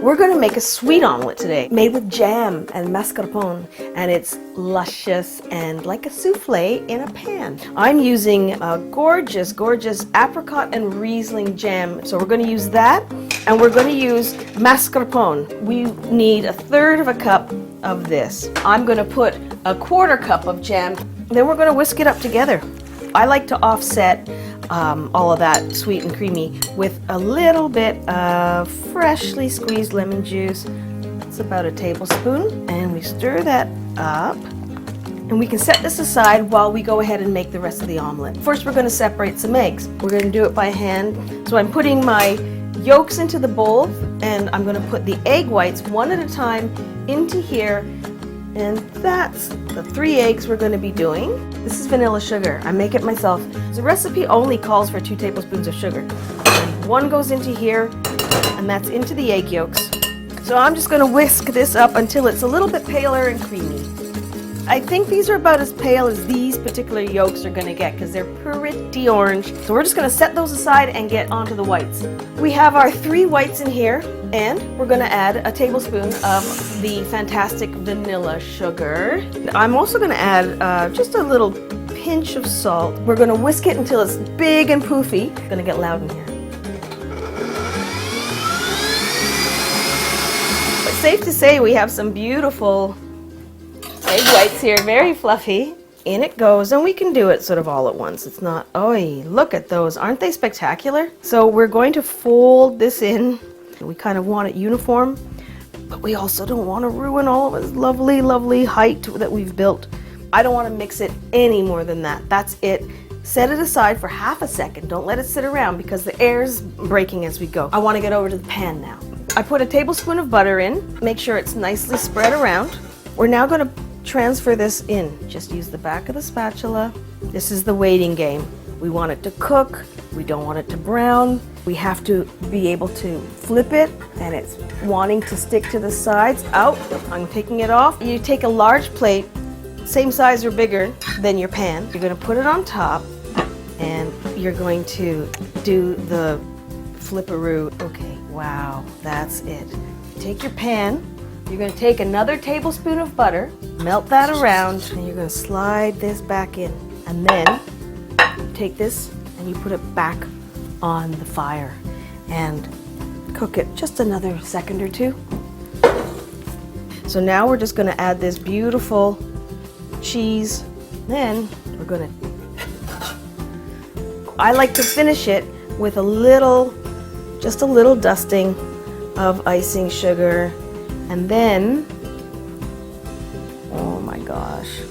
We're going to make a sweet omelet today, made with jam and mascarpone, and it's luscious and like a souffle in a pan. I'm using a gorgeous, gorgeous apricot and Riesling jam, so we're going to use that, and we're going to use mascarpone. We need 1/3 of a cup of this. I'm going to put 1/4 cup of jam, then we're going to whisk it up together. I like to offset all of that sweet and creamy with a little bit of freshly squeezed lemon juice. It's about a tablespoon, and we stir that up. And we can set this aside while we go ahead and make the rest of the omelet. First, we're going to separate some eggs. We're going to do it by hand. So I'm putting my yolks into the bowl, and I'm going to put the egg whites one at a time into here. And that's the 3 eggs we're going to be doing. This is vanilla sugar. I make it myself. The recipe only calls for 2 tablespoons of sugar. And 1 goes into here, and that's into the egg yolks. So I'm just going to whisk this up until it's a little bit paler and creamy. I think these are about as pale as these particular yolks are going to get because they're pretty orange. So we're just going to set those aside and get onto the whites. We have our 3 whites in here, and we're going to add a tablespoon of the fantastic vanilla sugar. I'm also going to add just a little pinch of salt. We're going to whisk it until it's big and poofy. It's going to get loud in here. But safe to say we have some beautiful egg whites here, very fluffy. In it goes, and we can do it sort of all at once. It's not, oi, look at those. Aren't they spectacular? So we're going to fold this in. We kind of want it uniform, but we also don't want to ruin all of its lovely, lovely height that we've built. I don't want to mix it any more than that. That's it. Set it aside for half a second. Don't let it sit around because the air's breaking as we go. I want to get over to the pan now. I put a tablespoon of butter in. Make sure it's nicely spread around. We're now going to transfer this in. Just use the back of the spatula. This is the waiting game. We want it to cook. We don't want it to brown. We have to be able to flip it, and it's wanting to stick to the sides. Out. I'm taking it off. You take a large plate, same size or bigger than your pan. You're going to put it on top, and you're going to do the flipperoo. Okay, wow, that's it. Take your pan. You're going to take another tablespoon of butter, melt that around, and you're going to slide this back in. And then take this and you put it back on the fire and cook it just another second or 2. So now we're just going to add this beautiful cheese. Then we're going to, I like to finish it with a little, just a little dusting of icing sugar. And then, oh my gosh,